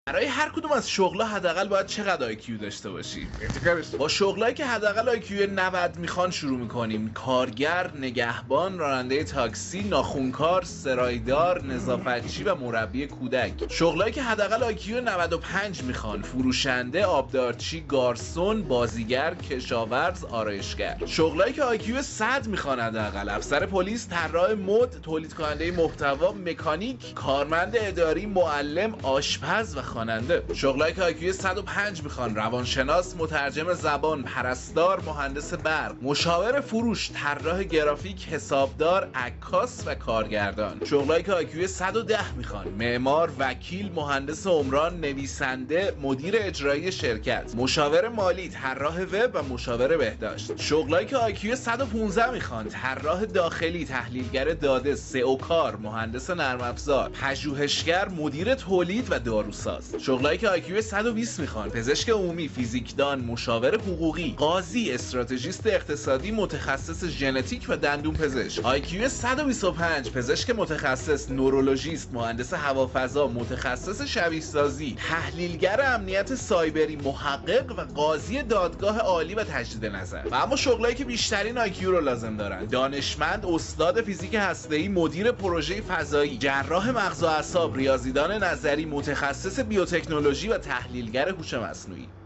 برای هر کدوم از شغل‌ها حداقل باید چقدر آیکیو داشته باشی؟ با شغلایی که حداقل آیکیو 90 میخوان شروع میکنیم. کارگر، نگهبان، راننده تاکسی، ناخونکار، سرایدار، نظافتچی و مربی کودک. شغلایی که حداقل آیکیو 95 میخوان: فروشنده، آبدارچی، گارسون، بازیگر، کشاورز، آرایشگر. شغلایی که آیکیو 100 میخوان حداقل: افسر پلیس، طراح مد، تولید کننده محتوا، مکانیک، کارمند اداری، معلم، آشپز و خواننده. شغلایی که آیکیو 105 میخوان: روانشناس، مترجم زبان، پرستار، مهندس برق، مشاور فروش، طراح گرافیک، حسابدار، عکاس و کارگردان. شغلایی که آیکیو 110 میخوان: معمار، وکیل، مهندس عمران، نویسنده، مدیر اجرایی شرکت، مشاور مالی، طراح وب و مشاور بهداشت. شغلایی که آیکیو 115 میخوان: طراح داخلی، تحلیلگر داده، سئو کار، مهندس نرم افزار، پژوهشگر، مدیر تولید و داروساز. شغلایی که آیکیو 120 میخوان: پزشک عمومی، فیزیکدان، مشاور حقوقی، قاضی، استراتژیست اقتصادی، متخصص ژنتیک و دندون پزشک. آیکیو 125: پزشک متخصص، نورولوژیست، مهندس هوافضا، متخصص شبیه سازی، تحلیلگر امنیت سایبری، محقق و قاضی دادگاه عالی و تجدید نظر. و اما شغلایی که بیشترین آیکیو رو لازم دارن: دانشمند، استاد فیزیک هسته‌ای، مدیر پروژه فضایی، جراح مغز و اعصاب، ریاضیدان نظری، متخصص بیوتکنولوژی و تحلیلگر هوش مصنوعی.